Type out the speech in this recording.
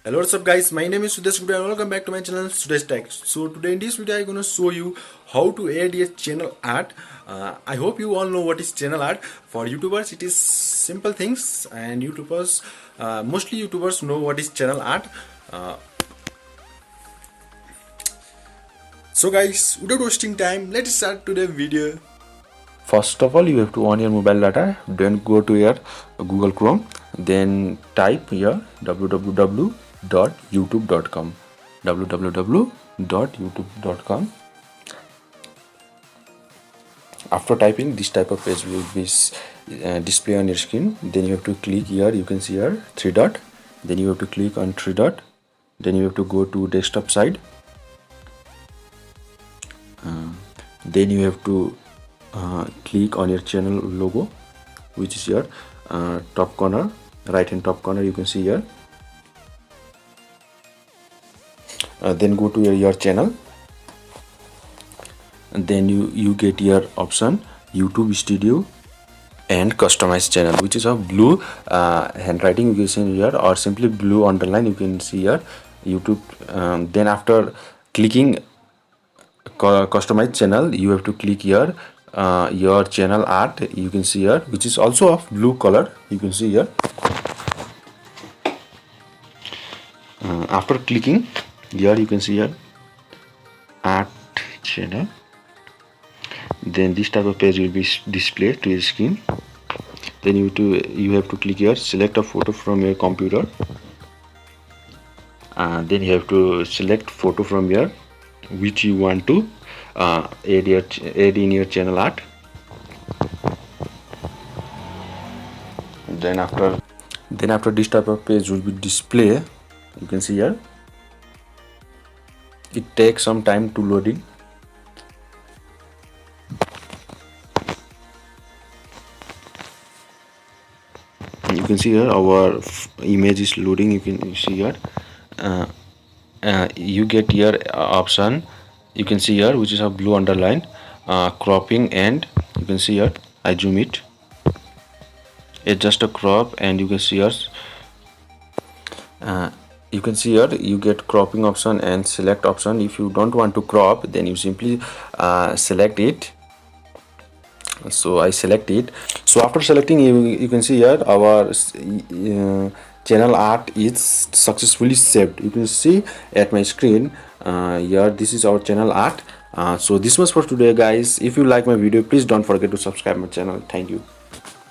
Hello, what's up guys, my name is Sudesh Gupta and welcome back to my channel Sudesh Tech. So today in this video I'm gonna show you how to add a channel art. I hope you all know what is channel art. For YouTubers it is simple things, and mostly YouTubers know what is channel art. So guys, without wasting time, let's start today's video. First of all, you have to on your mobile data, then go to your Google Chrome, then type here www.youtube.com. www.youtube.com. After typing, this type of page will be display on your screen. Then you have to click here, you can see here 3 dot. Then you have to click on 3 dot. Then you have to go to desktop side. Then you have to click on your channel logo, which is here top corner, right hand top corner, you can see here. Then go to your channel, and then you get your option YouTube Studio and customize channel, which is a blue handwriting you can see here, or simply blue underline you can see here YouTube. Then after clicking customize channel, you have to click here your channel art, you can see here, which is also of blue color, you can see here. After clicking here, you can see here art channel. Then this type of page will be displayed to your screen. Then you have to click here, select a photo from your computer. Then you have to select photo from here which you want to add in your channel art. Then after this type of page will be display, you can see here. It takes some time to loading. You can see here our image is loading. You can see here you get here option, you can see here, which is a blue underline, cropping, and you can see here I zoom it, it's just a crop, and you can see here you get cropping option and select option. If you don't want to crop, then you simply select it. So I select it. So after selecting, you can see here our channel art is successfully saved. You can see at my screen here, this is our channel art. So this was for today guys. If you like my video, please don't forget to subscribe my channel. Thank you.